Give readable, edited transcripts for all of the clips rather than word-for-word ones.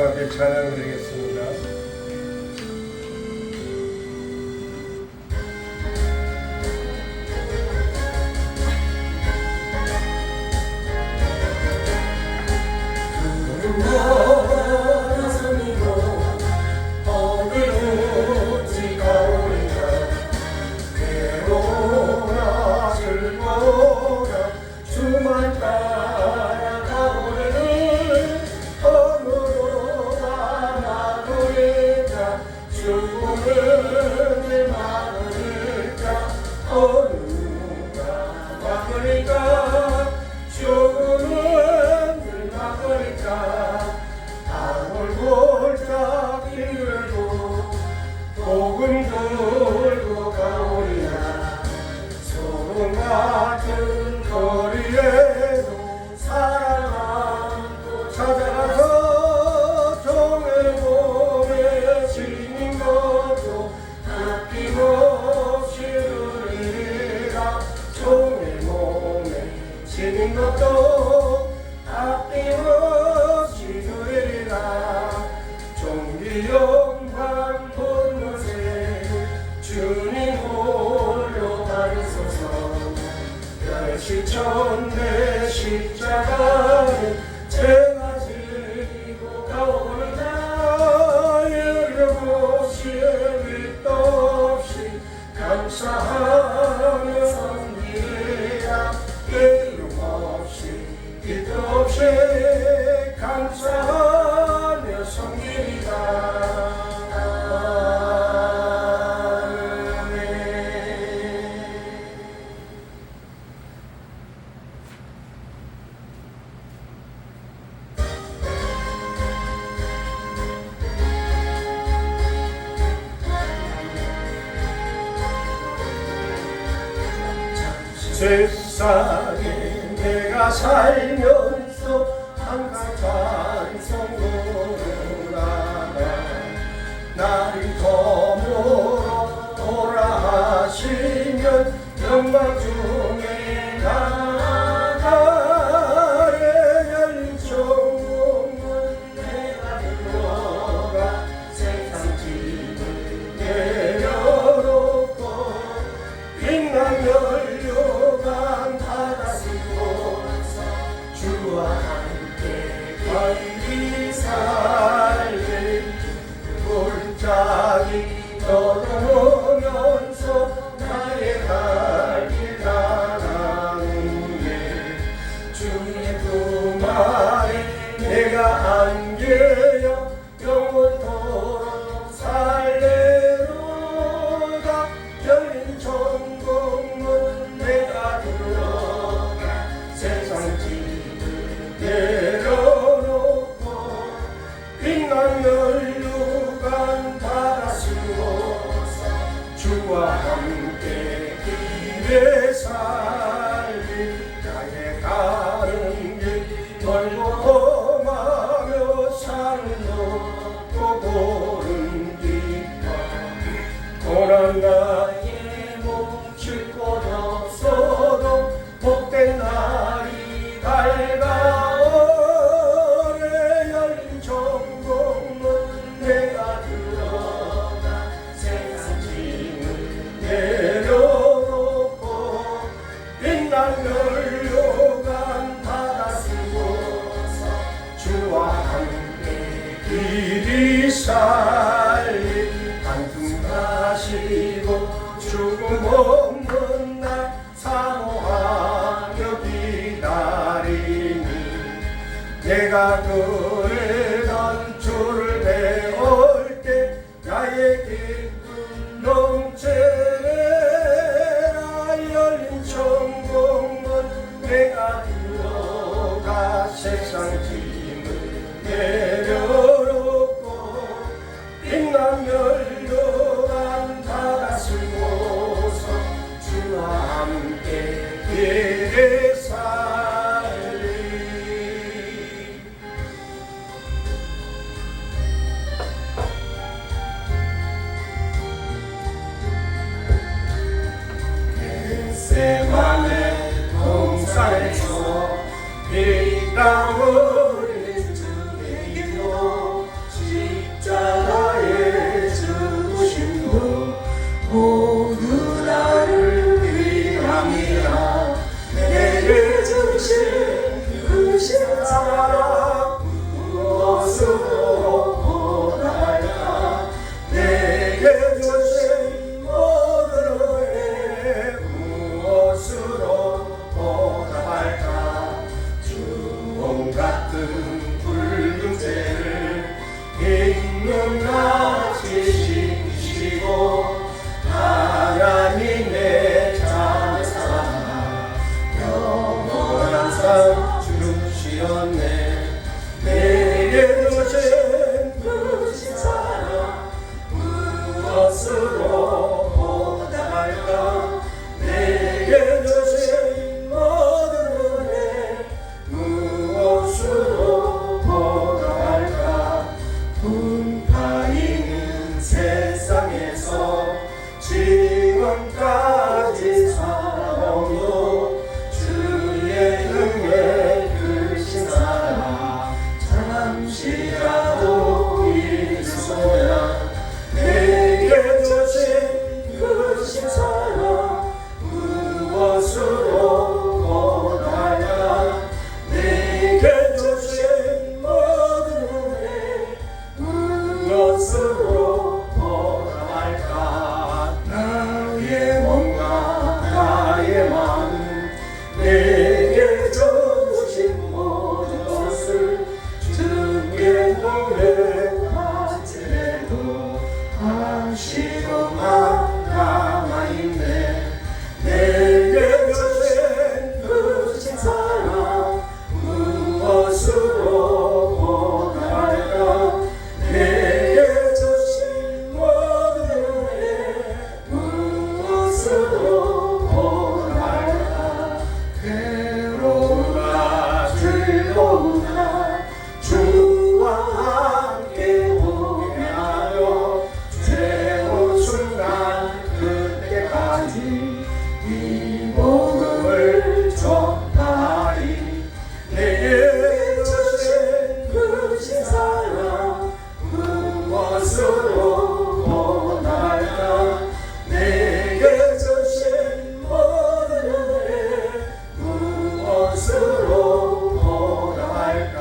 함께 찬양 드리겠습니다. 내 십자가를 제가 지고 가오나 여러곳에 밑도 없이 감사하며 섬기라 이름 없이 빛도 없이 감사하며 섬기리라. 세상에 내가 살면서 항상 찬송으로 나가 나를 더불어 오라 하시면 영광 중에 나가래 열정문 내가 들어가 세상 짐을 내려놓고 빛나며 주와 함께 길이 살길 골짜기 걸어오면서 나의 갈 길 나가는게 주의 두 말에 내가 안겨요 영원토록 살래로다. 열린 천국문 내가 들어가 세상 내려놓고 빛난 연료관 받아쓰고서 주와 함께 길에 살리 나의 가는 길 멀고 험하며 산을 높고 고른 길과 고난 나의 몸칠 곳 없어도 복된 날이 밝아 연료관 받아쓰고서 주와 함께 길이 살리 한숨 가시고 죽음 없는 날 사모하며 기다리니 내가 그랬던 주를 배울 때 나의 기쁨 넘쳐내라. 열린 천국문 내가 들어가 세상 짐을 내려놓고 빛난 연료관 받아쓰고서 주와 함께 길에 살리. 겟세마네 동산에서 이 땅을 주의 이로 주신 모든 은혜 무엇으로 보답할까. 주홍 같은 붉은 죄를 잉눈같이 씻기시고 하나님의 자녀 삼아 영원한 상 주시었네. 내게 주신 크신 사랑 무엇으로 보답할까. 내게 주신 모든 은혜 무엇으로 보답할까. 분파이는 세상에서 지금까지 살아오고 주의 능에 크신 사랑 잠시라도 잊으소야. 내게 주신 크신 사랑 무엇으로 보답할까. 내게 주신 모든 은혜 무엇으로 보답할까. 나의 몸과 나의 마음 내게 주신 모든 것을 주께 고백할지라도 한시도만 남아있네. 내게 주신 크신 사랑 무엇으로 보답할까. 내게 주신 모든 은혜 무엇으로 보답할까. 괴로우나 즐거우나 주와 함께 보내하여 최후 순간 그때까지 이 복음을 전하리. 내게 주신 크신 사랑 무엇으로 보답할까. 내게 주신 모든 은혜 무엇으로 보답할까.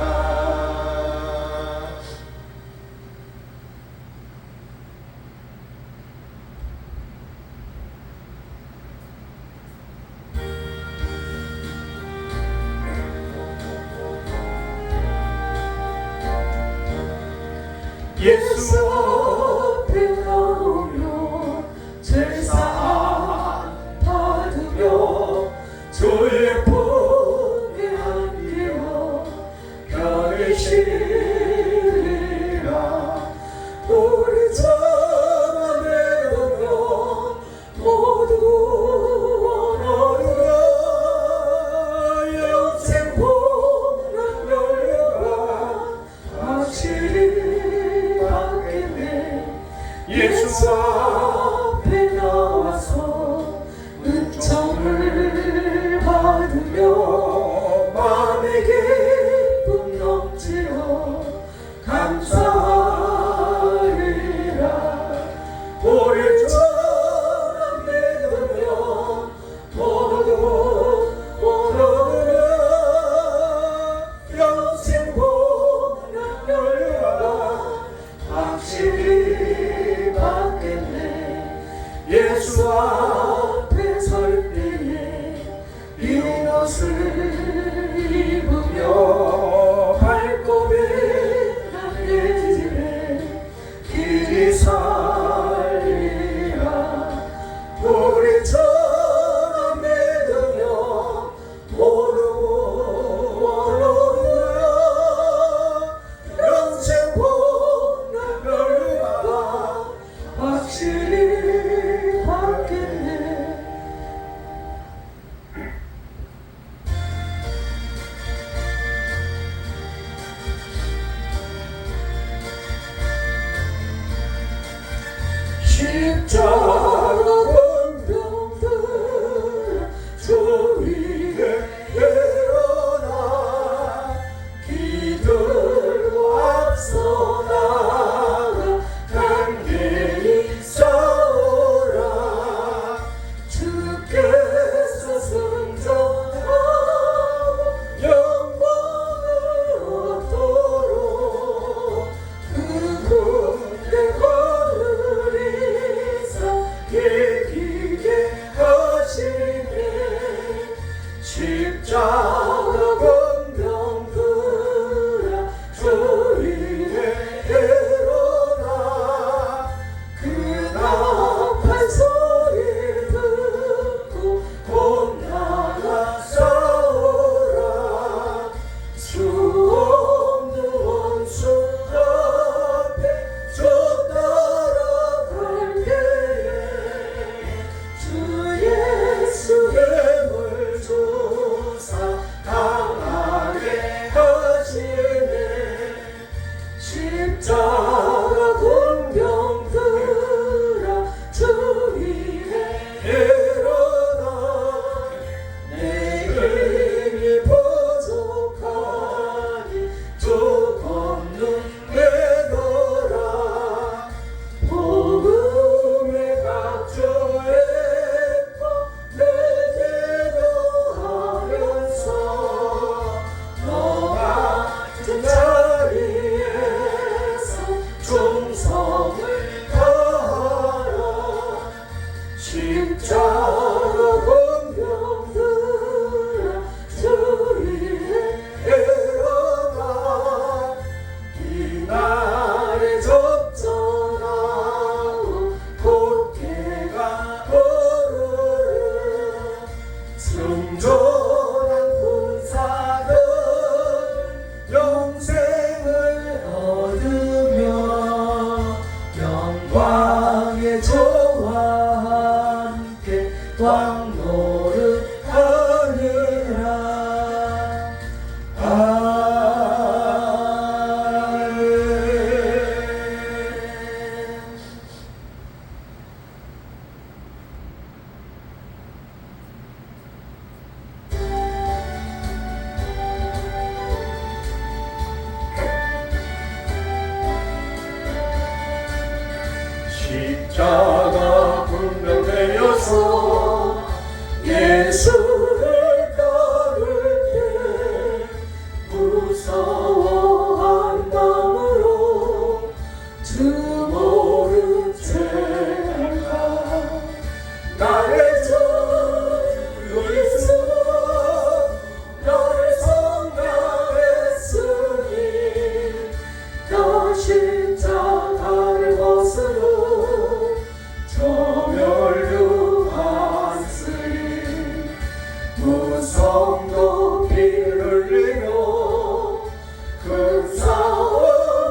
예수 앞에 나오며 제사함 받으며 주의 품에 안기며 별을 실리라. 우리 저만 내놓으며 모두 원하리라. 영생 복락 열려라. 확실히 예수 앞에 나와서 은총을 받으며 마음의 기쁨 넘치어 감사하리라. 우리처럼 믿으며 모두 원하느라. 영생 복락 열려라. 확실히 받겠네. 예수 앞에 설 때에 빈 옷을 입으며 발톱에 남겨지네. 길이 살리라. 우리처럼 믿으며 모두 원하느라. 영생 복락 열리라. 확실히 받겠네. 사랑의 저와 함께 왕노릇 하느라. 십자가 분명되어서 예수를 따를 때 무서워한 마음으로 주 모른 채가 나를 주 그리스도 너를 성량했으니 너 십자가를 벗으로 저멸류하으니 무성 높이를 흘리며 큰 싸움하는데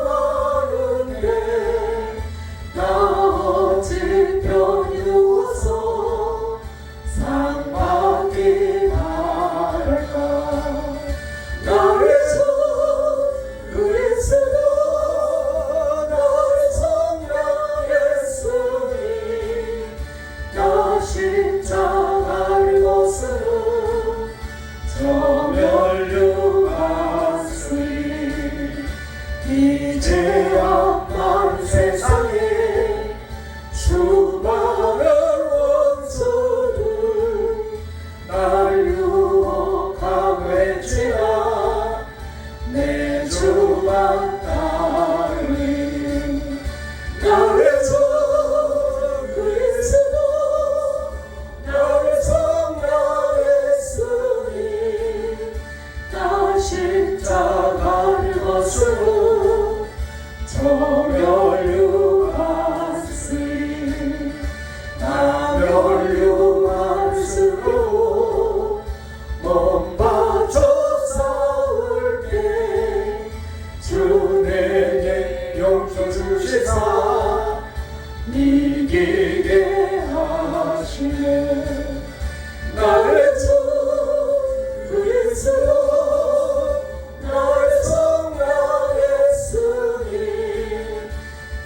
나 어찌 편히 누워서 상 받기 바랄까. 나를 주 그리스도 너를 성량했으니 나 십자가를 벗으로 저멸류하으니 이제야 난 세상에 수많은 원수들 날 유혹하고 했지만 내 주만 따르니 나를 주 그리스도 너를 성량했으니 나 십자가를 벗으로 저멸류하으니 나 멸류할수록 몸 바쳐 싸울 때 주 내게 용서 주시사 이기게 하시네. 나를 주 그리스도 너를 성량했으니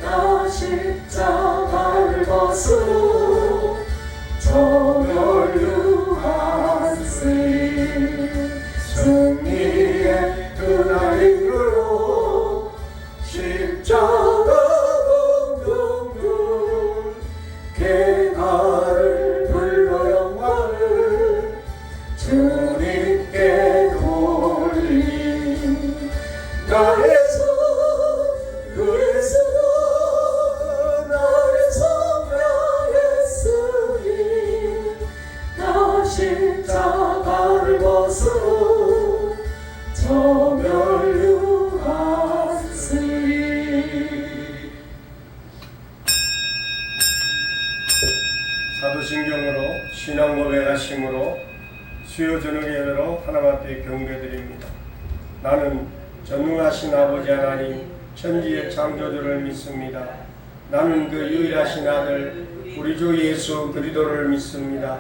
나 십자가를 벗으로 저멸류하으니 승리의 그날 이후로 십자가 공동들 개가를 불러 영광을 주님께 돌리. 나의 주 그리스도 너를 성량했으니 나 십자가를 벗으로 저멸류하으니. 사도신경으로 신앙 고백하심으로 수요 저녁 예배로 하나님 앞에 경배드립니다. 나는 전능하신 아버지 하나님 천지의 창조주를 믿습니다. 나는 그 유일하신 아들 우리 주 예수 그리스도를 믿습니다.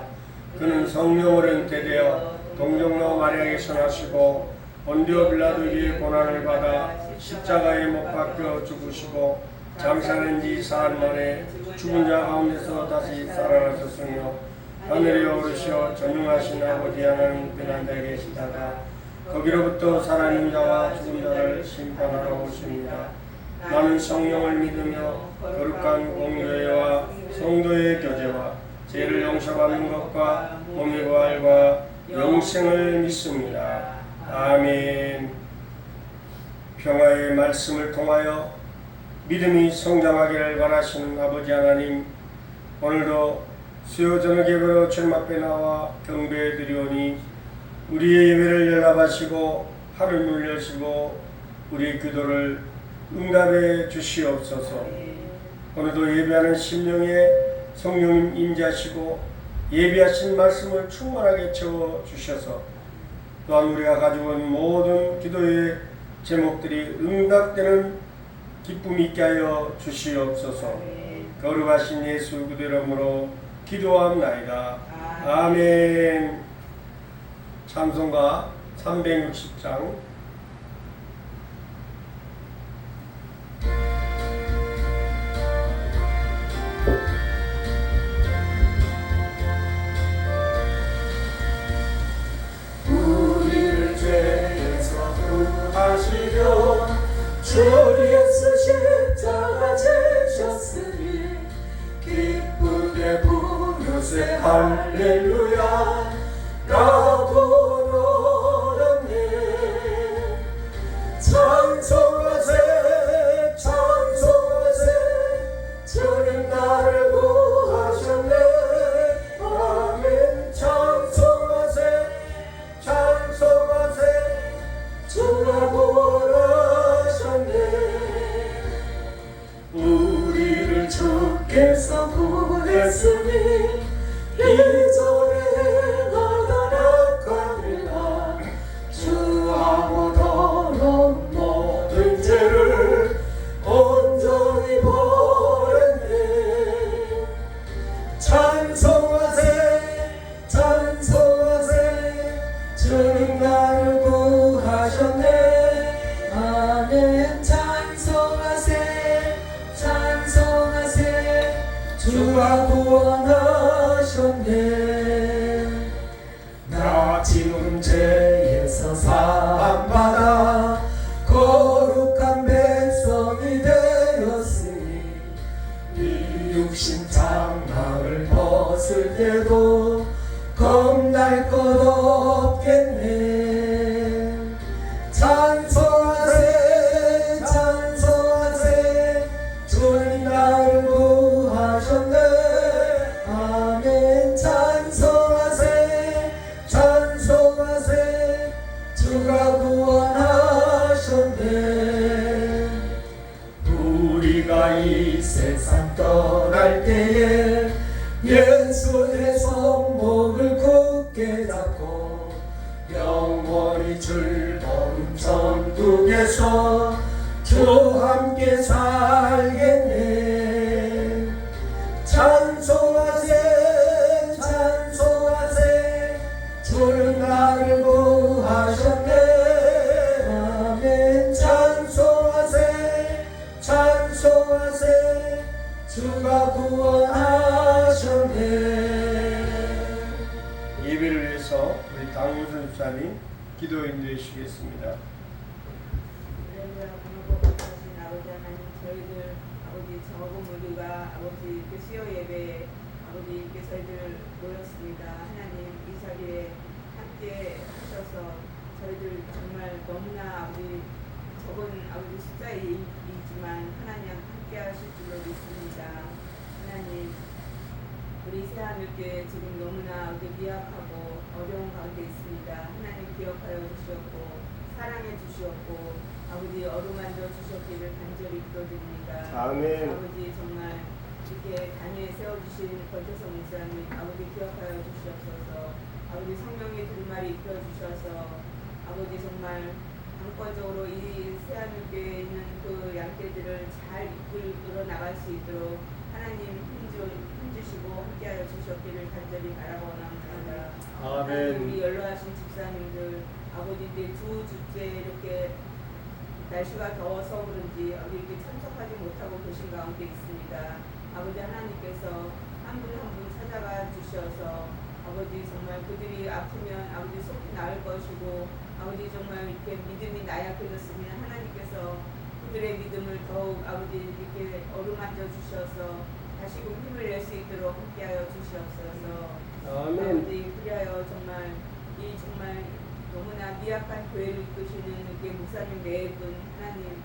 그는 성령으로 잉태되어 동정로 마리아에게서 나시고 본디오 빌라도 위에 고난을 받아 십자가에 못 박혀 죽으시고 장사된 지 사흘 만에 죽은 자 가운데서 다시 살아나셨으며 하늘에 오르시어 전능하신 아버지 하나님 우편한 데 계시다가 거기로부터 살아있는 자와 죽은 자를 심판하러 오십니다. 나는 성령을 믿으며 거룩한 공교회와 성도의 교제와 죄를 용서받는 것과 몸의 부활과 영생을 믿습니다. 아멘. 평화의 말씀을 통하여 믿음이 성장하기를 바라시는 아버지 하나님, 오늘도 수요 저녁 예배로 주님 앞에 나와 경배드리오니 우리의 예배를 연락하시고 하를 물려시고 우리의 기도를 응답해 주시옵소서. 오늘도 예배하는 심령에 성령님 임재하시고 예비하신 말씀을 충만하게 채워 주셔서 또한 우리가 가지고 온 모든 기도의 제목들이 응답되는 기쁨이 있게 하여 주시옵소서. 거룩하신 예수 그리스도 이름으로 기도합나이다. 아멘. 찬송가 360장. 우리를 죄에서 구하시려 주 예수 십자가 지셨으니 기쁘게 부르세 할렐루야 라고 노래네. 찬송하세 찬송하세 주님 나를 구하셨네. 아멘. 찬송하세 찬송하세 주가 구원하셨네. 우리를 주께서 구했으니 이전에 행하던 악한 일과 주하고 더러운 모든 죄를 온전히 버렸네. 찬송하세 찬송하세 주님 나를 구하셨네. 아멘. 찬송하세 찬송하세 주가 구원하셨네. 나 지금 죄에서 사함받아 거룩한 백성이 되었으니 이 육신 장막을 벗을 때도 겁날 것 없겠네. 찬송하세 찬송하세 주님 나를 구하셨네. 아멘. 찬송하세 찬송하세 주가 구원하셨네. 우리가 이 세상 떠날 때에 예수의 손목을 굳게 잡고 영원히 즐거운 천국에서 주와 함께 살겠네. 찬송하세 찬송하세 주는 나를 구하셨네. 아멘. 찬송하세 찬송하세 주가 구원하셨네. 예배를 위해서 우리 당무선 집사님 기도 인도해 주시겠습니다. 아버지 하나님, 저희들 아버지 적은 모두가 아버지 수요 예배에 아버지 저희들 모였습니다. 하나님 이 자리에 함께 하셔서 저희들 정말 너무나 아버지 적은 아버지 숫자이지만 하나님 함께 하실 줄로 믿습니다. 하나님 우리 새하늘교회 지금 너무나 아버지 미약하고 어려운 가운데 있습니다. 하나님 기억하여 주시옵고 사랑해 주시옵고 아버지 어루만져 주셨기를 간절히 기도드립니다. 아멘. 아버지 정말 이렇게 단위에 세워주신 권태성 목사님 아버지 기억하여 주시옵소서. 아버지 성령의 들말이 입혀 주셔서 아버지 정말 강권적으로 이 새하늘교회에 있는 그 양떼들을 잘 이끌어 나갈 수 있도록 하나님 힘주시고 함께하여 주셨기를 간절히 바라원합니다. 아멘. 우리 연로하신 집사님들 아버지 이제 두 주째 이렇게 날씨가 더워서 그런지 이렇게 참석하지 못하고 계신 가운데 있습니다. 아버지 하나님께서 한 분 한 분 찾아가 주셔서 아버지 정말 그들이 아프면 아버지 속히 나을 것이고 아버지 정말 이렇게 믿음이 나약해졌으면 하나님께서 그들의 믿음을 더욱 아버지 이렇게 어루만져 주셔서 다시금 힘을 낼 수 있도록 함께하여 주시옵소서. 아멘. 아버지 그리하여 정말 이 정말 너무나 미약한 교회를 이끄시는 이렇게 목사님 매분 하나님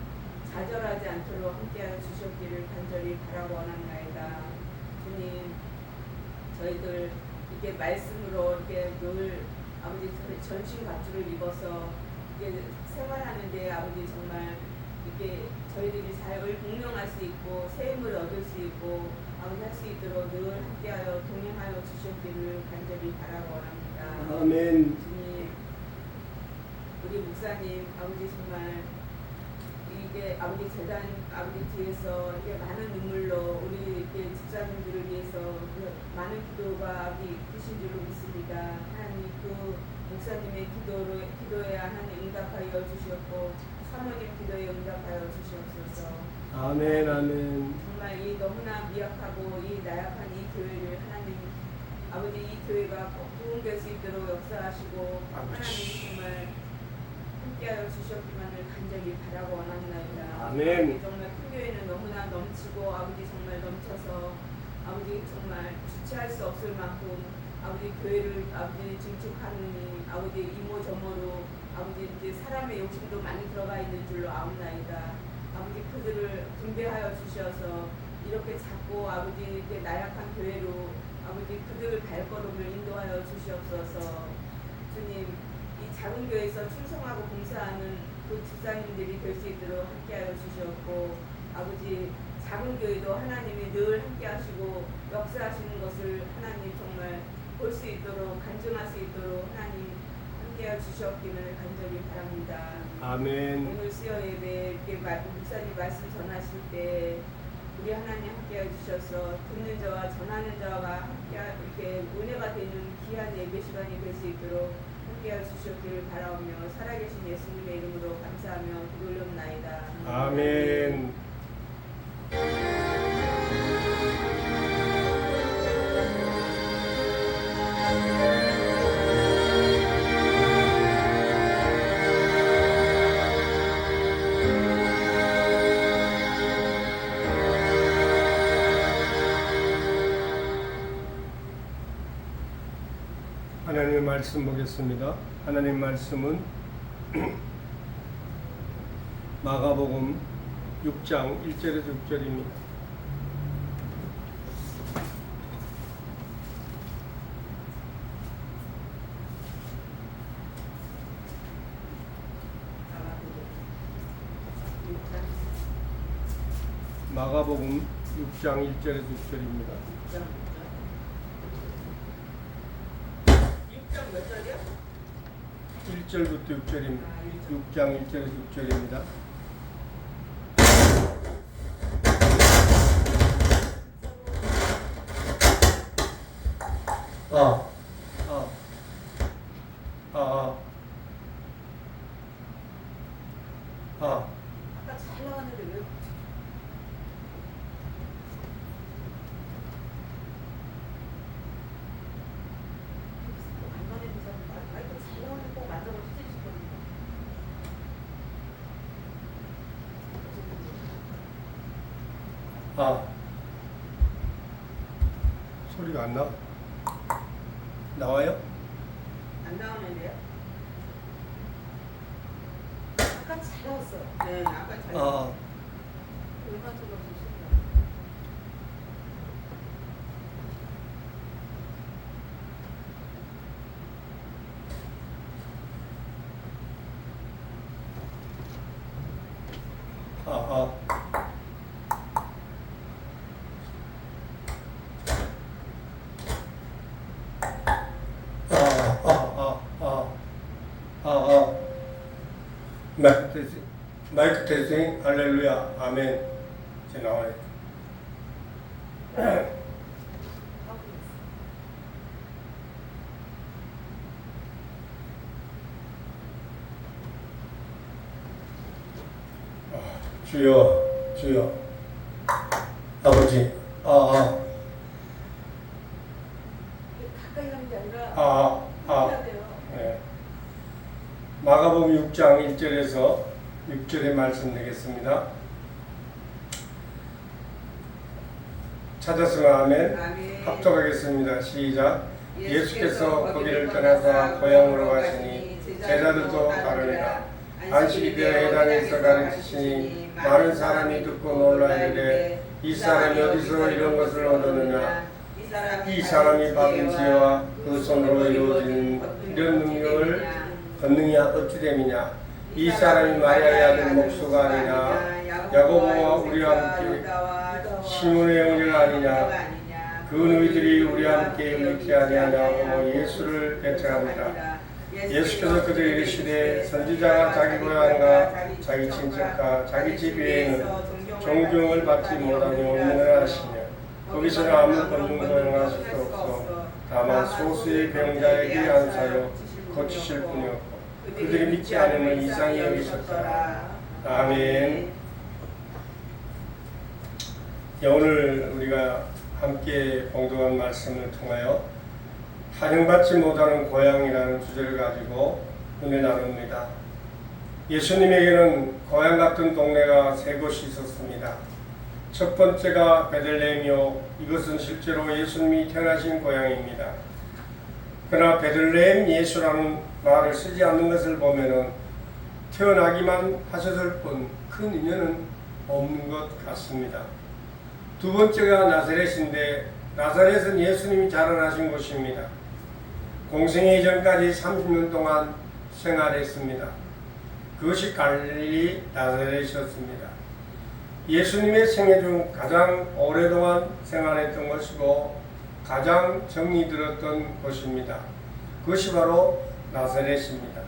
좌절하지 않도록 함께하여 주셨기를 간절히 바라원합니다. 주님 저희들 이렇게 말씀으로 이렇게 늘 아버지 전신 갑주를 입어서 이렇게 생활하는데 아버지 정말 이렇게 저희들이 잘 공명할 수 있고 새 힘을 얻을 수 있고 아버지 할 수 있도록 늘 함께하여 동행하여 주셨기를 간절히 바라원합니다. 아멘. 주님 우리 목사님 아버지 정말 이 이게 아버지 재단 아버지 뒤에서 이게 많은 눈물로 우리 이렇게 집사님들을 위해서 그 많은 기도가 아버지 크신 줄로 믿습니다. 하나님 그 목사님의 기도에 하나님 응답하여 주시옵고 사모님 기도에 응답하여 주시옵소서. 아멘, 아멘. 정말 이 너무나 미약하고 이 나약한 이 교회를 하나님 아버지 이 교회가 꼭 부흥될 수 있도록 역사하시고 하나님 정말 함께하여 주셨기만을 간절히 바라고 원합니다. 아멘. 정말 큰 교회는 너무나 넘치고 아버지 정말 넘쳐서 아버지 정말 주체할 수 없을 만큼 아버지 교회를 아버지 증축하느니 아버지 이모저모로 아버지 이제 사람의 욕심도 많이 들어가 있는 줄로 아옵나이다. 아버지 그들을 분배하여 주셔서 이렇게 작고 아버지 이렇게 나약한 교회로 아버지 그들의 발걸음을 인도하여 주시옵소서. 주님 이 작은 교회에서 충성하고 봉사하는 그 집사님들이 될 수 있도록 함께하여 주시옵고 아버지 작은 교회도 하나님이 늘 함께하시고 역사하시는 것을 하나님 정말 볼 수 있도록 간증할 수 있도록 하나님 함께하여 주시옵기를 간절히 바랍니다. 아멘. 오늘 수요 예배 이렇게 목사님 말씀 전하실 때 우리 하나님 함께해 주셔서 듣는 자와 전하는 자가 함께 이렇게 은혜가 되는 귀한 예배 시간이 될 수 있도록 함께해 주셨기를 바라오며 살아계신 예수님의 이름으로 감사하며 기도 올렸나이다. 아멘. 하나님의 말씀 보겠습니다. 하나님 말씀은 마가복음 6장 1절에서 6절입니다. 마가복음 6장 1절에서 6절입니다. 6장 몇 절이요? 1절부터 6절입니다. 6장 1절에서 6절입니다. 아까 잘 나왔는데 왜? 소리가 안 나? 나와요? 안 나오는데요? 아까 잘 나왔어요. 네, 아까 잘 나왔어요. 얼마 정도 주시나요? 마이크 테스팅, 할렐루야, 아멘. 이제 나와요. 주여, 주여, 아버지, 가까이 가는 게 아니라 해야 돼요. 네. 마가복음 6장 1절에서 6절의 말씀 되겠습니다. 찾았으면 아멘. 아멘. 합독하겠습니다. 시작. 예수께서 거기를 떠나서 고향으로 가시니 제자들도 가르니라. 안식이 되어 회당에서 가르치시니 많은 사람이 듣고 놀라 이르되 이 사람이 어디서 이런 것을 얻었느냐. 이 사람이 받은 지혜와 그 손으로 이루어진 이런 능력을 얻느냐 어찌 됨이냐. 이 사람이 마리아의 아들 목수가 아니냐. 야고보와 우리와 함께 시몬의 형제가 아니냐. 그 너희들이 우리와 함께 의롭지 아니하냐고 예수를 배척합니다. 예수께서 그들에게 이르시되 선지자가 자기 고향과 자기 친척과 자기 집 외에는 존경을 받지 못하며 없느니라 하시며 거기서는 아무 권능도 행하실 수 없어 다만 소수의 병자에게 안사여 고치실 뿐이었고 그들이 믿지 않으면 이상히 여기셨더라. 아멘. 오늘 우리가 함께 봉독한 말씀을 통하여 환영받지 못하는 고향이라는 주제를 가지고 은혜 나눕니다. 예수님에게는 고향 같은 동네가 세 곳이 있었습니다. 첫 번째가 베들레헴이요, 이것은 실제로 예수님이 태어나신 고향입니다. 그러나 베들레헴 예수라는 말을 쓰지 않는 것을 보면은 태어나기만 하셨을 뿐 큰 인연은 없는 것 같습니다. 두 번째가 나사렛인데 나사렛은 예수님이 자라나신 곳입니다. 공생애 이전까지 30년 동안 생활했습니다. 그것이 갈릴리 나사렛이었습니다. 예수님의 생애 중 가장 오랫동안 생활했던 것이고 가장 정이 들었던 곳입니다. 그것이 바로 나사렛입니다.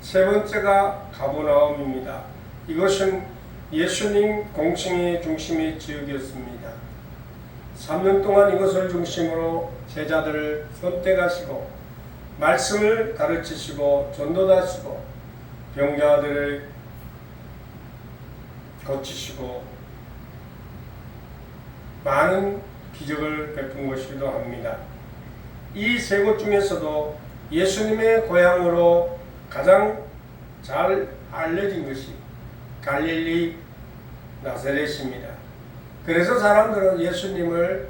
세 번째가 가버나움입니다. 이것은 예수님 공생의 중심의 지역이었습니다. 3년 동안 이것을 중심으로 제자들을 선택하시고 말씀을 가르치시고 전도하시고 병자들을 고치시고 많은 기적을 베푼 것이기도 합니다. 이 세 곳 중에서도 예수님의 고향으로 가장 잘 알려진 것이 갈릴리 나사렛입니다. 그래서 사람들은 예수님을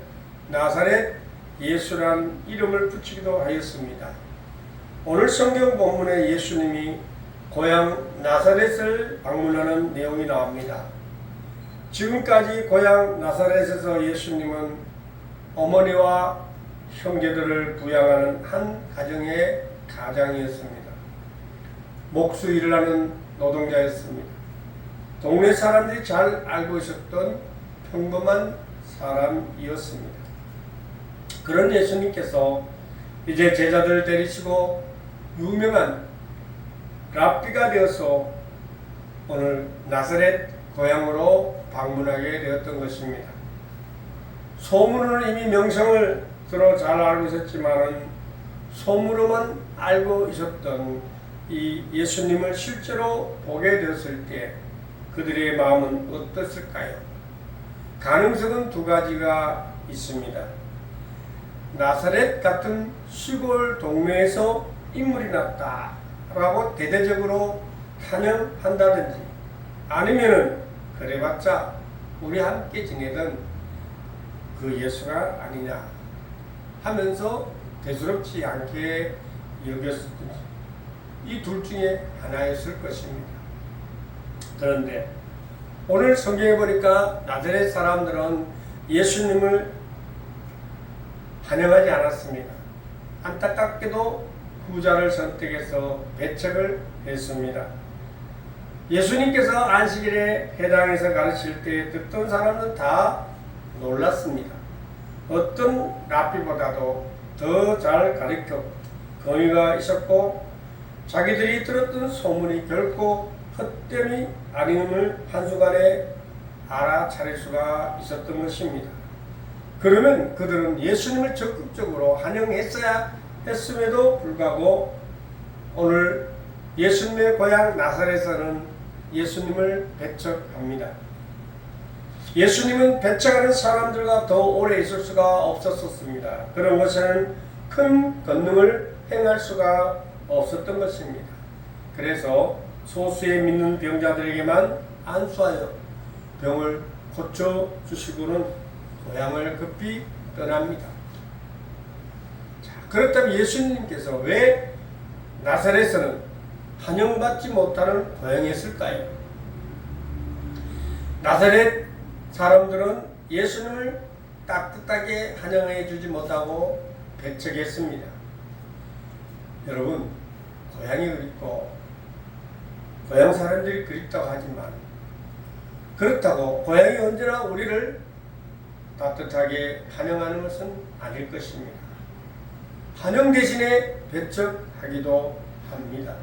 나사렛 예수란 이름을 붙이기도 하였습니다. 오늘 성경 본문에 예수님이 고향 나사렛을 방문하는 내용이 나옵니다. 지금까지 고향 나사렛에서 예수님은 어머니와 형제들을 부양하는 한 가정의 가장이었습니다. 목수 일을 하는 노동자였습니다. 동네 사람들이 잘 알고 있었던 평범한 사람이었습니다. 그런 예수님께서 이제 제자들을 데리시고 유명한 랍비가 되어서 오늘 나사렛 고향으로 방문하게 되었던 것입니다. 소문은 이미 명성을 들어 잘 알고 있었지만은 소문으로만 알고 있었던 이 예수님을 실제로 보게 되었을 때 그들의 마음은 어땠을까요? 가능성은 두 가지가 있습니다. 나사렛 같은 시골 동네에서 인물이 났다라고 대대적으로 환영한다든지 아니면은 그래봤자 우리 함께 지내던 그 예수가 아니냐 하면서 대수롭지 않게 여겼든지 이 둘 중에 하나였을 것입니다. 그런데 오늘 성경에 보니까 나사렛 사람들은 예수님을 환영하지 않았습니다. 안타깝게도 후자를 선택해서 배척을 했습니다. 예수님께서 안식일에 회당에서 가르칠 때 듣던 사람은 다 놀랐습니다. 어떤 랍비보다도 더 잘 가르쳐 권위가 있었고 자기들이 들었던 소문이 결코 헛됨이 아님을 한순간에 알아차릴 수가 있었던 것입니다. 그러면 그들은 예수님을 적극적으로 환영했어야 했음에도 불구하고 오늘 예수님의 고향 나사렛에서는 예수님을 배척합니다. 예수님은 배척하는 사람들과 더 오래 있을 수가 없었습니다. 그런 것에는 큰 권능을 행할 수가 없었던 것입니다. 그래서 소수의 믿는 병자들에게만 안수하여 병을 고쳐주시고는 고향을 급히 떠납니다. 자, 그렇다면 예수님께서 왜 나사렛에서는 환영받지 못하는 고향이었을까요? 나사렛 사람들은 예수님을 따뜻하게 환영해 주지 못하고 배척했습니다. 여러분, 고향이 그립고 고향 사람들이 그립다고 하지만 그렇다고 고향이 언제나 우리를 따뜻하게 환영하는 것은 아닐 것입니다. 환영 대신에 배척하기도 합니다.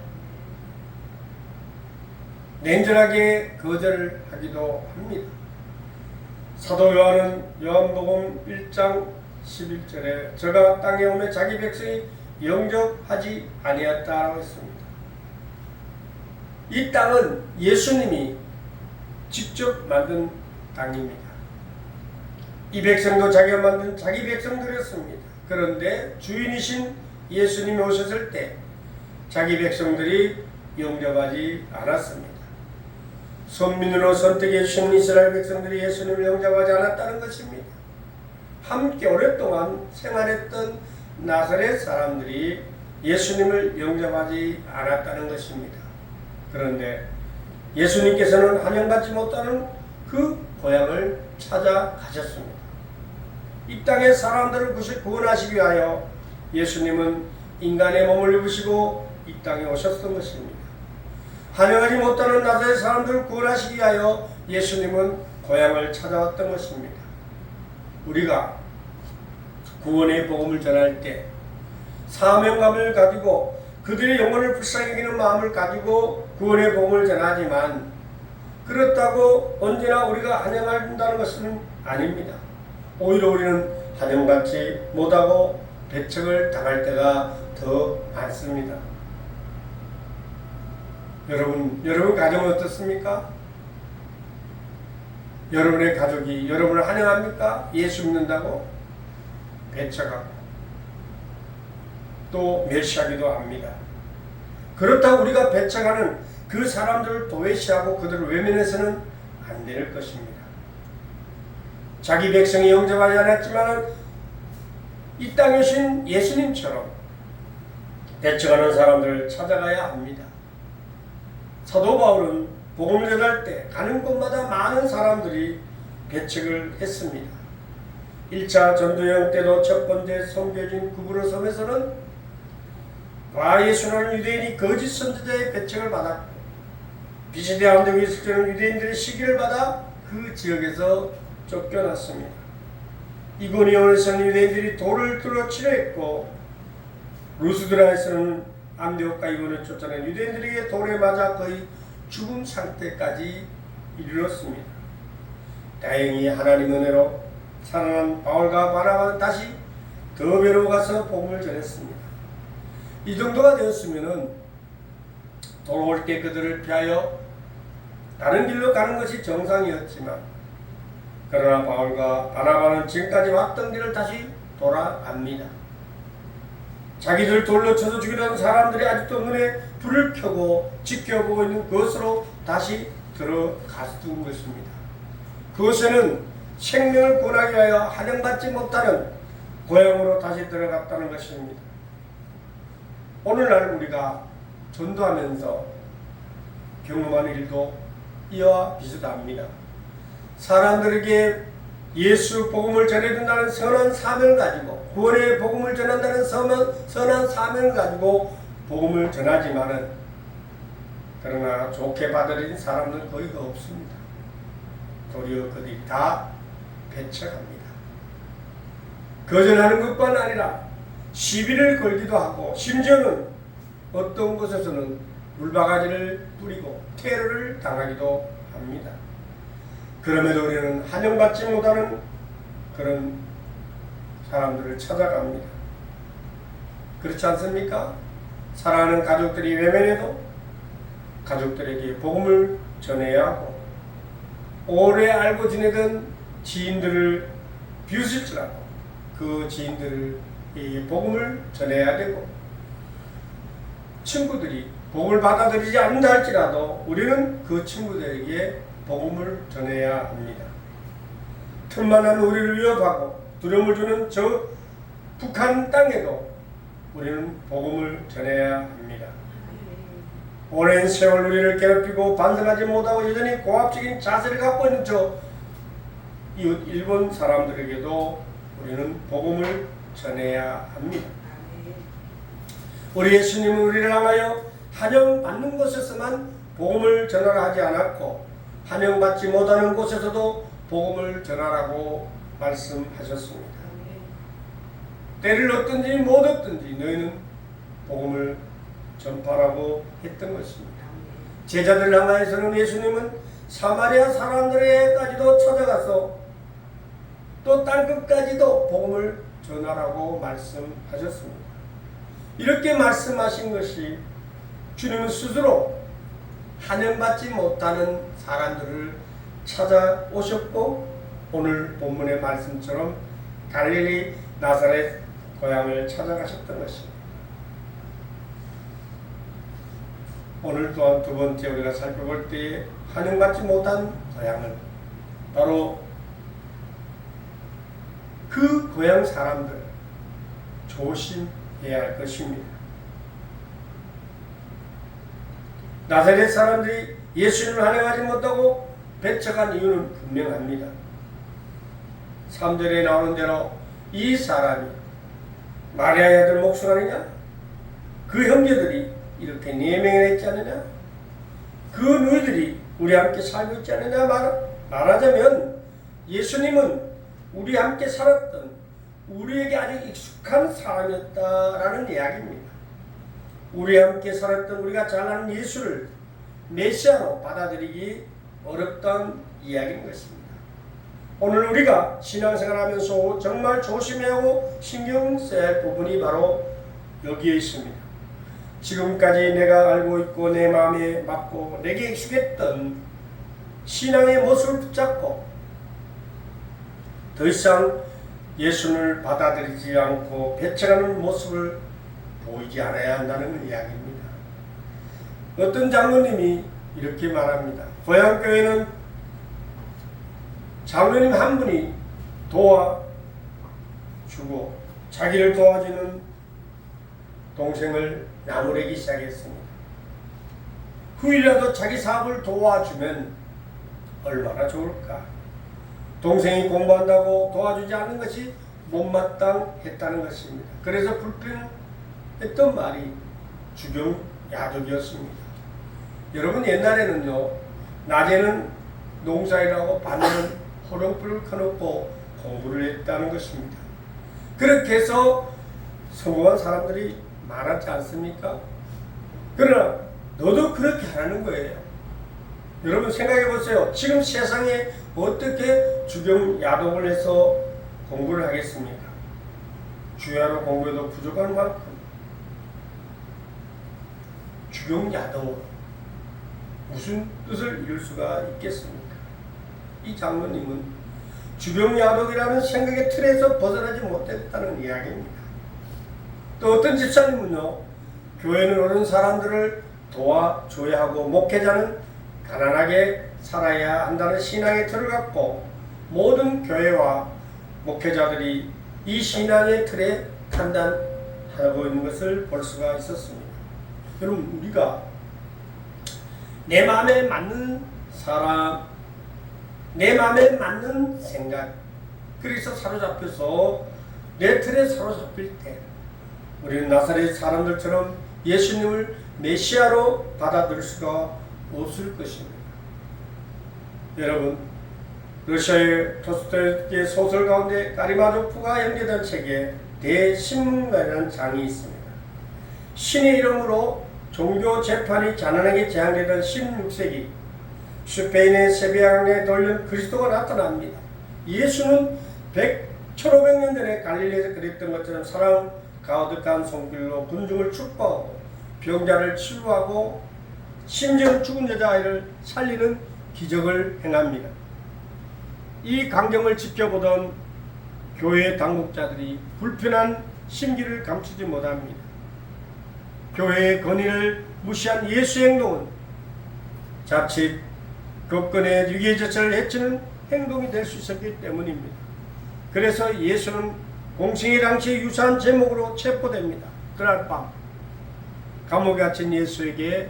냉철하게 거절하기도 합니다. 사도 요한은 요한복음 1장 11절에 저가 땅에 오매 자기 백성이 영접하지 아니었다라고 했습니다. 이 땅은 예수님이 직접 만든 땅입니다. 이 백성도 자기가 만든 자기 백성들이었습니다. 그런데 주인이신 예수님이 오셨을 때 자기 백성들이 영접하지 않았습니다. 선민으로 선택해 주신 이스라엘 백성들이 예수님을 영접하지 않았다는 것입니다. 함께 오랫동안 생활했던 나사렛 사람들이 예수님을 영접하지 않았다는 것입니다. 그런데 예수님께서는 환영받지 못하는 그 고향을 찾아가셨습니다. 이 땅의 사람들을 구원하시기 위하여 예수님은 인간의 몸을 입으시고 이 땅에 오셨던 것입니다. 환영하지 못하는 나사렛 사람들을 구원하시기 위하여 예수님은 고향을 찾아왔던 것입니다. 우리가 구원의 복음을 전할 때 사명감을 가지고 그들의 영혼을 불쌍히 여기는 마음을 가지고 구원의 복음을 전하지만 그렇다고 언제나 우리가 환영한다는 것은 아닙니다. 오히려 우리는 환영받지 못하고 배척을 당할 때가 더 많습니다. 여러분 가정은 어떻습니까? 여러분의 가족이 여러분을 환영합니까? 예수 믿는다고 배척하고 또 멸시하기도 합니다. 그렇다고 우리가 배척하는 그 사람들을 도외시하고 그들을 외면해서는 안 될 것입니다. 자기 백성이 영접하지 않았지만 이 땅에 오신 예수님처럼 배척하는 사람들을 찾아가야 합니다. 사도 바울은 복음을 전할 때 가는 곳마다 많은 사람들이 배척을 했습니다. 1차 전도여행 때도 첫 번째 선교진 구부로 섬에서는 바예수라는 유대인이 거짓 선지자의 배척을 받았고 비시대 안되고 있을 때는 유대인들의 시기를 받아 그 지역에서 쫓겨났습니다. 이고니온에서는 유대인들이 돌을 들어 치료했고 루스드라에서는 안디옥과 이고니온을 쫓아낸 유대인들에게 돌에 맞아 거의 죽음 상태까지 이르렀습니다. 다행히 하나님 은혜로 살아난 바울과 바나바는 다시 더베로 가서 복음을 전했습니다. 이 정도가 되었으면 돌아올 때 그들을 피하여 다른 길로 가는 것이 정상이었지만 그러나 바울과 바나바는 지금까지 왔던 길을 다시 돌아갑니다. 자기들 돌로 쳐서 죽이던 사람들이 아직도 눈에 불을 켜고 지켜보고 있는 그것으로 다시 들어갔던 것입니다. 그것에는 생명을 구원하기 위하여 환영받지 못하는 고향으로 다시 들어갔다는 것입니다. 오늘날 우리가 전도하면서 경험하는 일도 이와 비슷합니다. 사람들에게 예수 복음을 전해준다는 선한 사명을 가지고 구원의 복음을 전한다는 선한 사명을 가지고 복음을 전하지만은 그러나 좋게 받아들인 사람은 거의 없습니다. 도리어 그들이 다 배척합니다. 거절하는 것뿐 아니라 시비를 걸기도 하고 심지어는 어떤 곳에서는 물바가지를 뿌리고 테러를 당하기도 합니다. 그럼에도 우리는 환영받지 못하는 그런 사람들을 찾아갑니다. 그렇지 않습니까? 사랑하는 가족들이 외면해도 가족들에게 복음을 전해야 하고 오래 알고 지내던 지인들을 비웃을지라도 그 지인들에게 복음을 전해야 되고 친구들이 복음을 받아들이지 않는다 할지라도 우리는 그 친구들에게 복음을 전해야 합니다. 틈만 하면 우리를 위협하고 두려움을 주는 저 북한 땅에도 우리는 복음을 전해야 합니다. 오랜 세월 우리를 괴롭히고 반성하지 못하고 여전히 고압적인 자세를 갖고 있는 저 일본 사람들에게도 우리는 복음을 전해야 합니다. 우리 예수님은 우리를 향하여 환영받는 곳에서만 복음을 전하라 하지 않았고 환영받지 못하는 곳에서도 복음을 전하라고 말씀하셨습니다. 때를 얻든지 못 얻든지 너희는 복음을 전파라고 했던 것입니다. 제자들을 향하여서는 예수님은 사마리아 사람들에게까지도 찾아가서 또 땅끝까지도 복음을 전하라고 말씀하셨습니다. 이렇게 말씀하신 것이 주님은 스스로 환영받지 못하는 사람들을 찾아오셨고 오늘 본문의 말씀처럼 갈릴리 나사렛 고향을 찾아가셨던 것입니다. 오늘 또한 두 번째 우리가 살펴볼 때에 환영받지 못한 고향은 바로 그 고향 사람들 조심해야 할 것입니다. 나사렛 사람들이 예수님을 환영하지 못하고 배척한 이유는 분명합니다. 3절에 나오는 대로 이 사람이 마리아의 아들 목수 아니냐? 그 형제들이 이렇게 4명이나 있지 않느냐? 그 누이들이 우리 함께 살고 있지 않느냐? 말하자면 예수님은 우리 함께 살았던 우리에게 아주 익숙한 사람이었다라는 이야기입니다. 우리 함께 살았던 우리가 잘 아는 예수를 메시아로 받아들이기 어렵다는 이야기인 것입니다. 오늘 우리가 신앙생활하면서 정말 조심해야 하고 신경 써야 할 부분이 바로 여기에 있습니다. 지금까지 내가 알고 있고 내 마음에 맞고 내게 익숙했던 신앙의 모습을 붙잡고 더 이상 예수를 받아들이지 않고 배척하는 모습을 보이지 않아야 한다는 이야기입니다. 어떤 장로님이 이렇게 말합니다. 고향교회는 장로님 한 분이 도와주고 자기를 도와주는 동생을 나무래기 시작했습니다. 후일이라도 자기 사업을 도와주면 얼마나 좋을까. 동생이 공부한다고 도와주지 않는 것이 못마땅했다는 것입니다. 그래서 불편했던 말이 주경야독이었습니다. 여러분 옛날에는요, 낮에는 농사일하고 밤에는 호롱불을 켜놓고 공부를 했다는 것입니다. 그렇게 해서 성공한 사람들이 많았지 않습니까? 그러나 너도 그렇게 하라는 거예요. 여러분 생각해 보세요. 지금 세상에 어떻게 주경야독을 해서 공부를 하겠습니까? 주야로 공부해도 부족한 만큼 주경야독 무슨 뜻을 이룰 수가 있겠습니까? 이 장로님은 주경야독이라는 생각의 틀에서 벗어나지 못했다는 이야기입니다. 또 어떤 집사님은요, 교회는 어른 사람들을 도와줘야 하고 목회자는 가난하게 살아야 한다는 신앙의 틀을 갖고 모든 교회와 목회자들이 이 신앙의 틀에 판단하고 있는 것을 볼 수가 있었습니다. 여러분 우리가 내 마음에 맞는 사람, 내 마음에 맞는 생각, 그래서 사로잡혀서 내 틀에 사로잡힐 때 우리는 나사렛 사람들처럼 예수님을 메시아로 받아들일 수가 없을 것입니다. 여러분, 러시아의 토스토이의 소설 가운데 까리마조프가 연재된 책에 대신문가라는 장이 있습니다. 신의 이름으로 종교 재판이 잔인하게 제한되던 16세기 스페인의 세비야에 돌린 그리스도가 나타납니다. 예수는 1500년 전에 갈릴리에서 그랬던 것처럼 사랑 가득한 손길로 군중을 축복하고 병자를 치유하고 심지어 죽은 여자아이를 살리는 기적을 행합니다. 이 광경을 지켜보던 교회 당국자들이 불편한 심기를 감추지 못합니다. 교회의 권위를 무시한 예수의 행동은 자칫 국권의 유계질서를 해치는 행동이 될 수 있었기 때문입니다. 그래서 예수는 공생의 당시의 유사한 제목으로 체포됩니다. 그날 밤 감옥에 갇힌 예수에게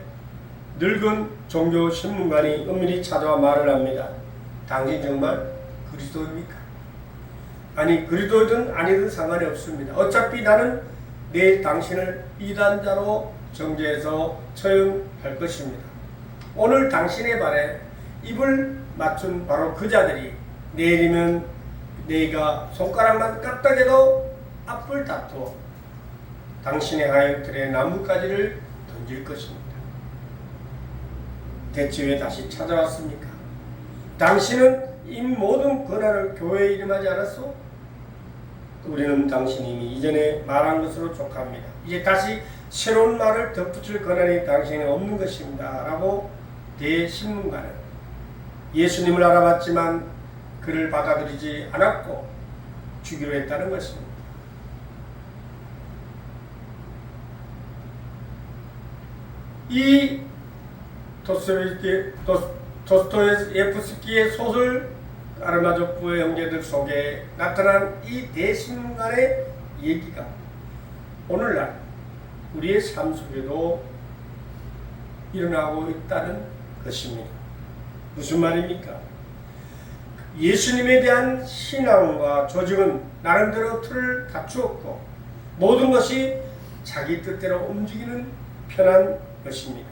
늙은 종교 신문관이 은밀히 찾아와 말을 합니다. 당신 정말 그리스도입니까? 아니 그리스도든 아니든 상관이 없습니다. 어차피 나는 내일 당신을 이단자로 정죄해서 처형할 것입니다. 오늘 당신의 발에 입을 맞춘 바로 그 자들이 내일이면 네가 손가락만 까딱해도 앞을 다투어 당신의 하얀 틀에 나뭇가지를 던질 것입니다. 대체 왜 다시 찾아왔습니까? 당신은 이 모든 권한을 교회에 이름하지 않았소? 우리는 당신이 이미 이전에 말한 것으로 족합니다. 이제 다시 새로운 말을 덧붙일 권한이 당신에 없는 것입니다. 라고 대신문가는 예수님을 알아봤지만 그를 받아들이지 않았고 주기로 했다는 것입니다. 이 도스토옙스키의 소설 카라마조프의 형제들 속에 나타난 이 대신문간의 얘기가 오늘날 우리의 삶 속에도 일어나고 있다는 것입니다. 무슨 말입니까? 예수님에 대한 신앙과 조직은 나름대로 틀을 갖추었고 모든 것이 자기 뜻대로 움직이는 편한 것입니다.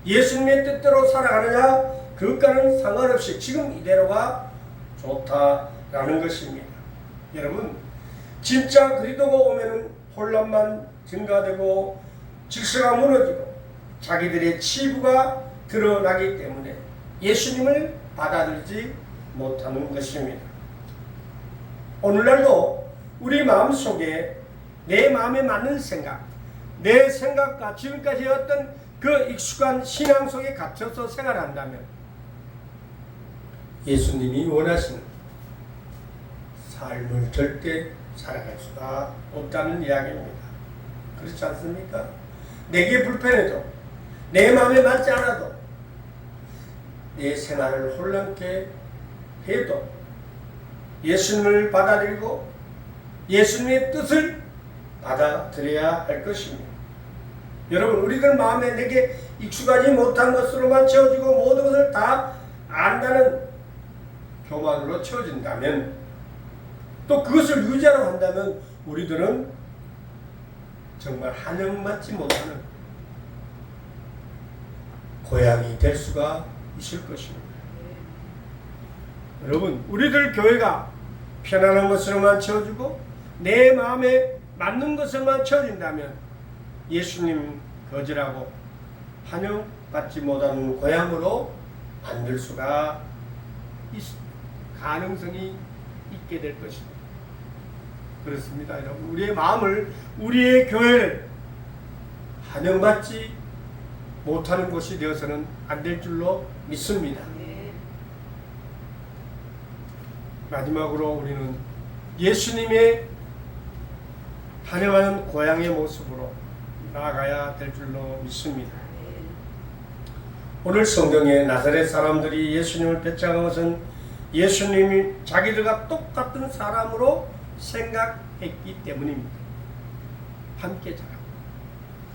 예수님의 뜻대로 살아가느냐 그것과는 상관없이 지금 이대로가 좋다라는 것입니다. 여러분 진짜 그리스도가 오면은 혼란만 증가되고 질서가 무너지고 자기들의 치부가 드러나기 때문에 예수님을 받아들이지 못하는 것입니다. 오늘날도 우리 마음속에 내 마음에 맞는 생각, 내 생각과 지금까지 어떤 그 익숙한 신앙 속에 갇혀서 생활한다면 예수님이 원하시는 삶을 절대 살아갈 수가 없다는 이야기입니다. 그렇지 않습니까? 내게 불편해도 내 마음에 맞지 않아도 내 생활을 혼란케 해도 예수님을 받아들이고 예수님의 뜻을 받아들여야 할 것입니다. 여러분 우리들 마음에 내게 익숙하지 못한 것으로만 채워지고 모든 것을 다 안다는 교만으로 채워진다면 또 그것을 유지하려 한다면 우리들은 정말 한영맞지 못하는 고향이 될 수가 있을 것입니다. 여러분 우리들 교회가 편안한 것으로만 채워지고 내 마음에 맞는 것으로만 채워진다면 예수님 거절하고 환영받지 못하는 고향으로 만들 수가 가능성이 있게 될 것입니다. 그렇습니다. 여러분 우리의 마음을 우리의 교회를 환영받지 못하는 곳이 되어서는 안 될 줄로 믿습니다. 마지막으로 우리는 예수님의 환영하는 고향의 모습으로 나아가야 될 줄로 믿습니다. 오늘 성경에 나사렛 사람들이 예수님을 배짱한 것은 예수님이 자기들과 똑같은 사람으로 생각했기 때문입니다. 함께 자라고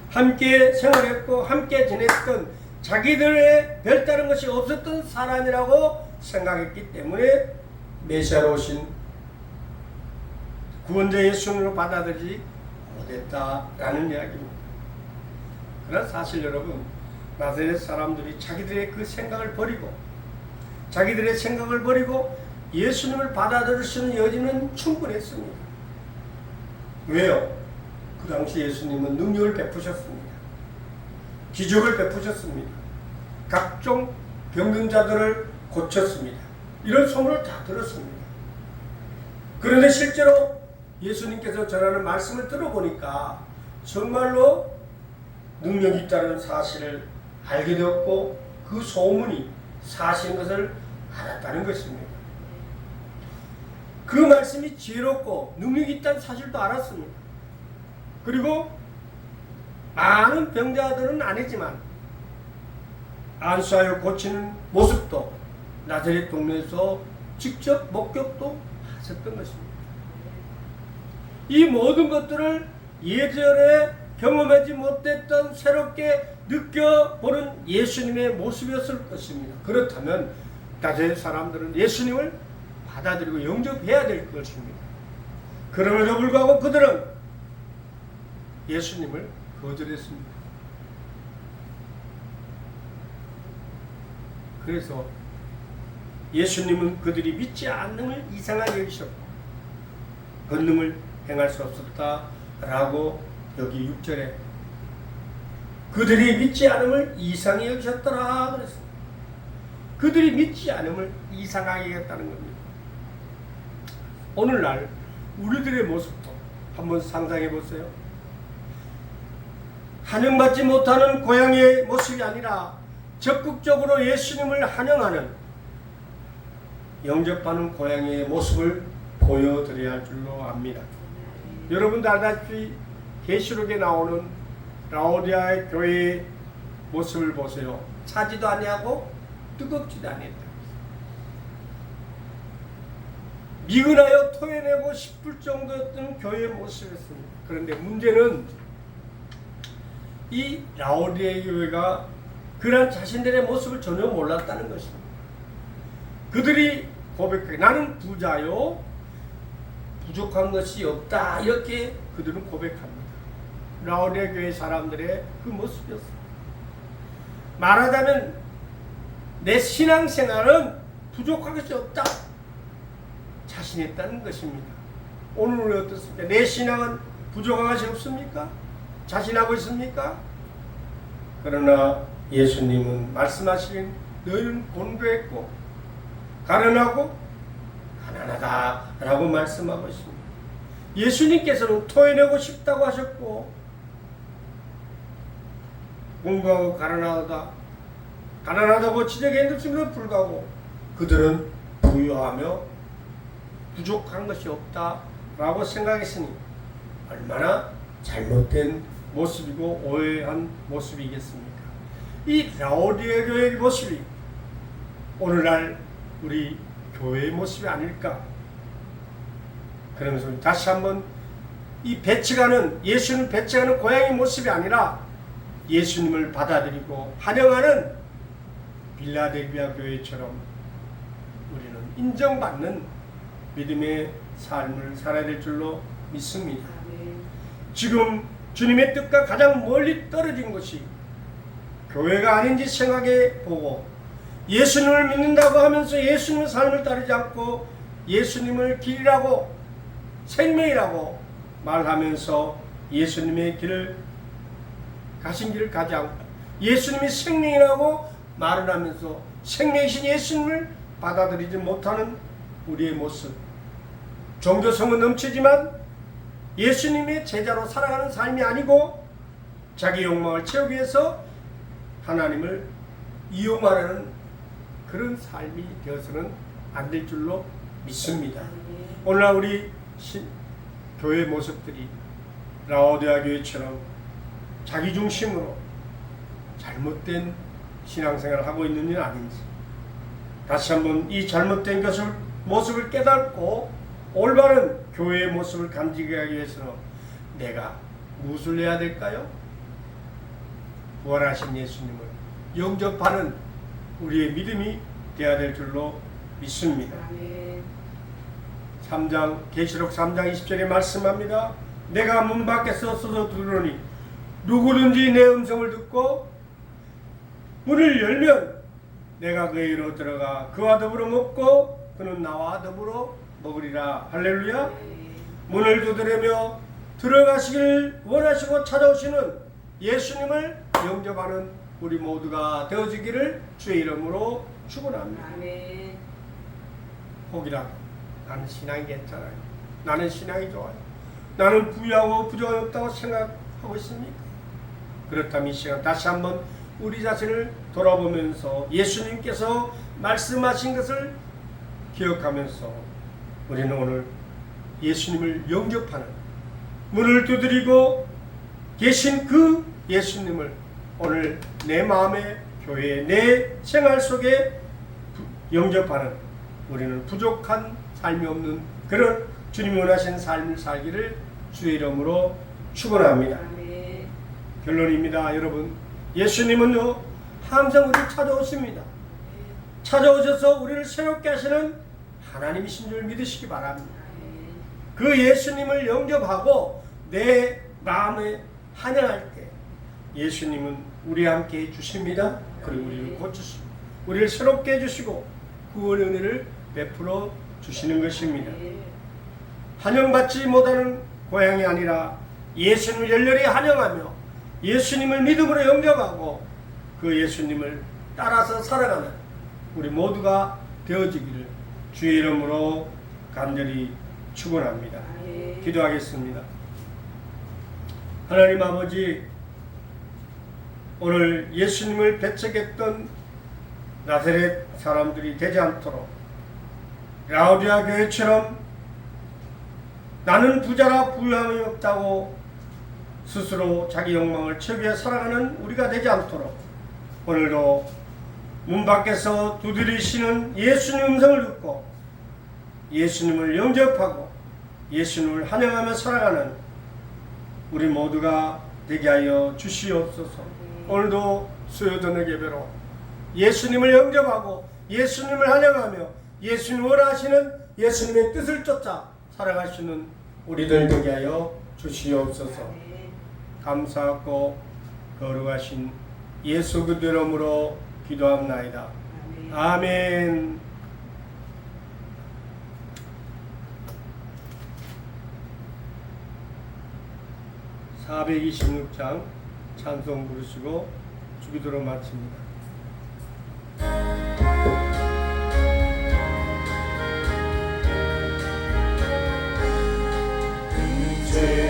함께 생활했고 함께 지냈던 자기들의 별다른 것이 없었던 사람이라고 생각했기 때문에 메시아로 오신 구원자 예수님으로 받아들이지 못했다라는 이야기입니다. 그러나 사실 여러분 나사렛 사람들이 자기들의 그 생각을 버리고 예수님을 받아들일 수 있는 여지는 충분했습니다. 왜요? 그 당시 예수님은 능력을 베푸셨습니다. 기적을 베푸셨습니다. 각종 병든자들을 고쳤습니다. 이런 소문을 다 들었습니다. 그런데 실제로 예수님께서 전하는 말씀을 들어보니까 정말로 능력이 있다는 사실을 알게 되었고 그 소문이 사실인 것을 알았다는 것입니다. 그 말씀이 지혜롭고 능력이 있다는 사실도 알았습니다. 그리고 많은 병자들은 아니지만 안수하여 고치는 모습도 나사렛 동네에서 직접 목격도 하셨던 것입니다. 이 모든 것들을 예전에 경험하지 못했던 새롭게 느껴보는 예수님의 모습이었을 것입니다. 그렇다면 나사렛 사람들은 예수님을 받아들이고 영접해야 될 것입니다. 그럼에도 불구하고 그들은 예수님을 거절했습니다. 그래서 예수님은 그들이 믿지 않음을 이상하게 여기셨고 권능을 행할 수 없었다라고 여기 6절에 그들이 믿지 않음을 이상히 여기셨더라 그랬습니다. 그들이 믿지 않음을 이상하게 여겼다는 겁니다. 오늘날 우리들의 모습도 한번 상상해 보세요. 환영받지 못하는 고향의 모습이 아니라 적극적으로 예수님을 환영하는 영접하는 고향의 모습을 보여드려야 할 줄로 압니다. 여러분도 알다시피 계시록에 나오는 라오디아의 교회의 모습을 보세요. 차지도 아니하고 뜨겁지도 아니했다. 미근하여 토해내고 싶을 정도였던 교회의 모습이었습니다. 그런데 문제는 이 라오디아 교회가 그런 자신들의 모습을 전혀 몰랐다는 것입니다. 그들이 고백하게 나는 부자요 부족한 것이 없다 이렇게 그들은 고백합니다. 라오디아 교회 사람들의 그 모습이었습니다. 말하자면 내 신앙생활은 부족한 것이 없다 자신했다는 것입니다. 오늘은 어떻습니까? 내 신앙은 부족한 것이 없습니까? 자신하고 있습니까? 그러나 예수님은 말씀하시긴 너희는 곤고했고 가련하고 가난하다라고 말씀하고 있습니다. 예수님께서는 토해내고 싶다고 하셨고 곤고하고 가난하다고 지적했음에도 불구하고 그들은 부유하며 부족한 것이 없다라고 생각했으니 얼마나 잘못된 모습이고 오해한 모습이겠습니까? 이 라오디아 교회의 모습이 오늘날 우리 교회의 모습이 아닐까? 그러면서 다시 한번 이 배치가는 예수님 배치가는 고향의 모습이 아니라 예수님을 받아들이고 환영하는 빌라델비아 교회처럼 우리는 인정받는 믿음의 삶을 살아야 될 줄로 믿습니다. 지금 주님의 뜻과 가장 멀리 떨어진 것이 교회가 아닌지 생각해 보고 예수님을 믿는다고 하면서 예수님의 삶을 따르지 않고 예수님을 길이라고 생명이라고 말하면서 예수님의 길을 가신 길을 가지 않고 예수님이 생명이라고 말을 하면서 생명이신 예수님을 받아들이지 못하는 우리의 모습. 종교성은 넘치지만 예수님의 제자로 살아가는 삶이 아니고 자기 욕망을 채우기 위해서 하나님을 이용하려는 그런 삶이 되어서는 안 될 줄로 믿습니다. 오늘날 우리 교회 모습들이 라오디아 교회처럼 자기 중심으로 잘못된 신앙생활을 하고 있는 일 아닌지 다시 한번 이 잘못된 모습을 깨닫고 올바른 교회의 모습을 간직하기 위해서는 내가 무엇을 해야 될까요? 부활하신 예수님을 영접하는 우리의 믿음이 되어야 될 줄로 믿습니다. 3장 계시록 3장 20절에 말씀합니다. 내가 문 밖에 서서 들으니 누구든지 내 음성을 듣고 문을 열면 내가 그에게로 들어가 그와 더불어 먹고 그는 나와 더불어 먹으리라. 할렐루야. 문을 두드리며 들어가시길 원하시고 찾아오시는 예수님을 영접하는 우리 모두가 되어지기를 주의 이름으로 축원합니다. 혹이라도 나는 신앙이 괜찮아요. 나는 신앙이 좋아요. 나는 부유하고 부족함이 없다고 생각하고 있습니까? 그렇다면 이 시간 다시 한번 우리 자신을 돌아보면서 예수님께서 말씀하신 것을 기억하면서 우리는 오늘 예수님을 영접하는 문을 두드리고 계신 그 예수님을 오늘 내 마음의 교회에 내 생활 속에 영접하는 우리는 부족한 삶이 없는 그런 주님이 원하시는 삶을 살기를 주의 이름으로 축원합니다. 결론입니다. 여러분, 예수님은요 항상 우리를 찾아오십니다. 찾아오셔서 우리를 새롭게 하시는 하나님이신 줄 믿으시기 바랍니다. 그 예수님을 영접하고 내 마음에 환영할 때 예수님은 우리와 함께 해주십니다. 그리고 우리를 고치시고 우리를 새롭게 해주시고 구원의 은혜를 베풀어 주시는 것입니다. 환영받지 못하는 고향이 아니라 예수님을 열렬히 환영하며 예수님을 믿음으로 영접하고 그 예수님을 따라서 살아가는 우리 모두가 되어지기를 주의 이름으로 간절히 축원합니다. 기도하겠습니다. 하나님 아버지, 오늘 예수님을 배척했던 나사렛 사람들이 되지 않도록 라오디아 교회처럼 나는 부자라 부유함이 없다고 스스로 자기 욕망을 채우며 살아가는 우리가 되지 않도록 오늘도 문 밖에서 두드리시는 예수님 음성을 듣고 예수님을 영접하고 예수님을 환영하며 살아가는 우리 모두가 되게 하여 주시옵소서. 오늘도 수요 저녁 예배로 예수님을 영접하고 예수님을 환영하며 예수님 원하시는 예수님의 뜻을 쫓아 살아가시는 우리들 되게 하여 주시옵소서. 감사하고 거룩하신 예수 그리스도 이름으로 기도합나이다. 아멘. (426장) 찬송 부르시고 주기도로 마칩니다.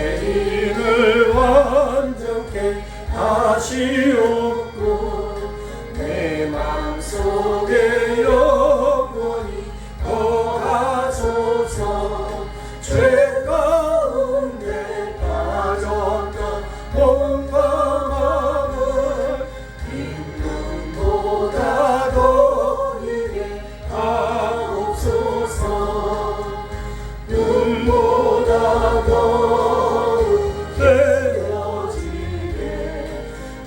죄인을 완전케 하시옵고 내 맘속에 영원히 거하소서. 죄 가운데 빠졌던 몸과 마음을 빈눈보다 더 이게 하옵소서. 눈보다 더욱 되어지게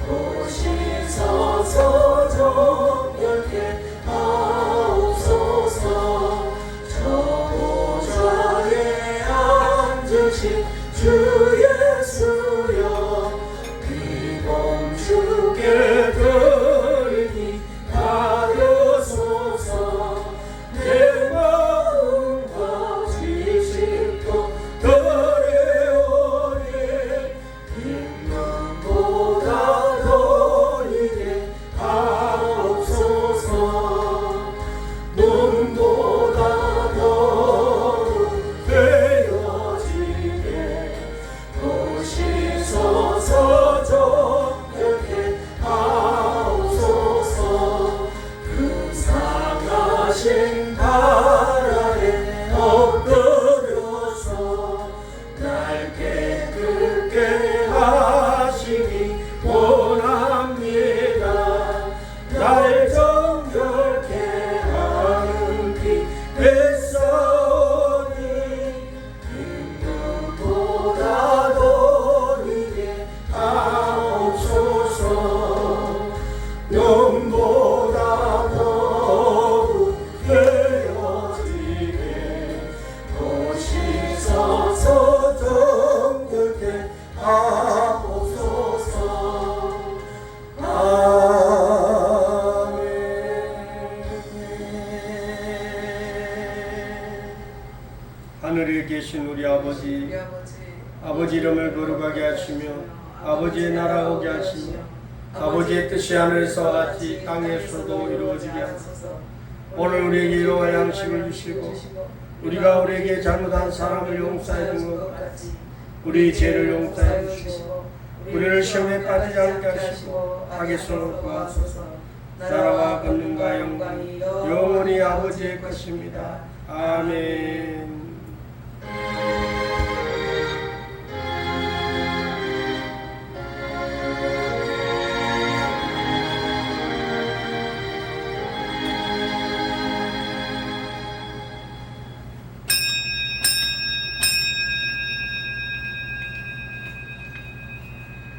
보시소서. 정결케 하옵소서. 저 보좌에 앉으신 주 예수여, 비범 주께 드리니 가려소서. 내 마음과 지식도 더레오니 빈눈보다 더 이게 하옵소서. 눈보다 더욱 되어지게 보시소서. 정결케 하옵소서. 그 상하신 발 아래 엎드려서 날 깨끗게 하시기 원합니다. 날 정결케 하는 피 뱃사오니 빈눈보다 더 이게 하옵소서. 눈보다 더욱 되어지게 보시소서. 정결케 하옵소서. 아멘. 하늘에 계신 우리 아버지, 아버지 이름을 거룩하게 하시며 아버지의 나라 오게 하시며 아버지의 뜻이 하늘에서 같이 땅에서도 이루어지게 하소서. 오늘 우리에게 일용할 양식을 주시고 우리가 우리에게 잘못한 사람을 용서해 준 것 같이 우리 죄를 용서해 주시고 우리를 시험에 빠지지 않게 하시고 악에서 구하소서. 나라와 권능과 영광이 영원히 아버지의 것입니다. 아멘.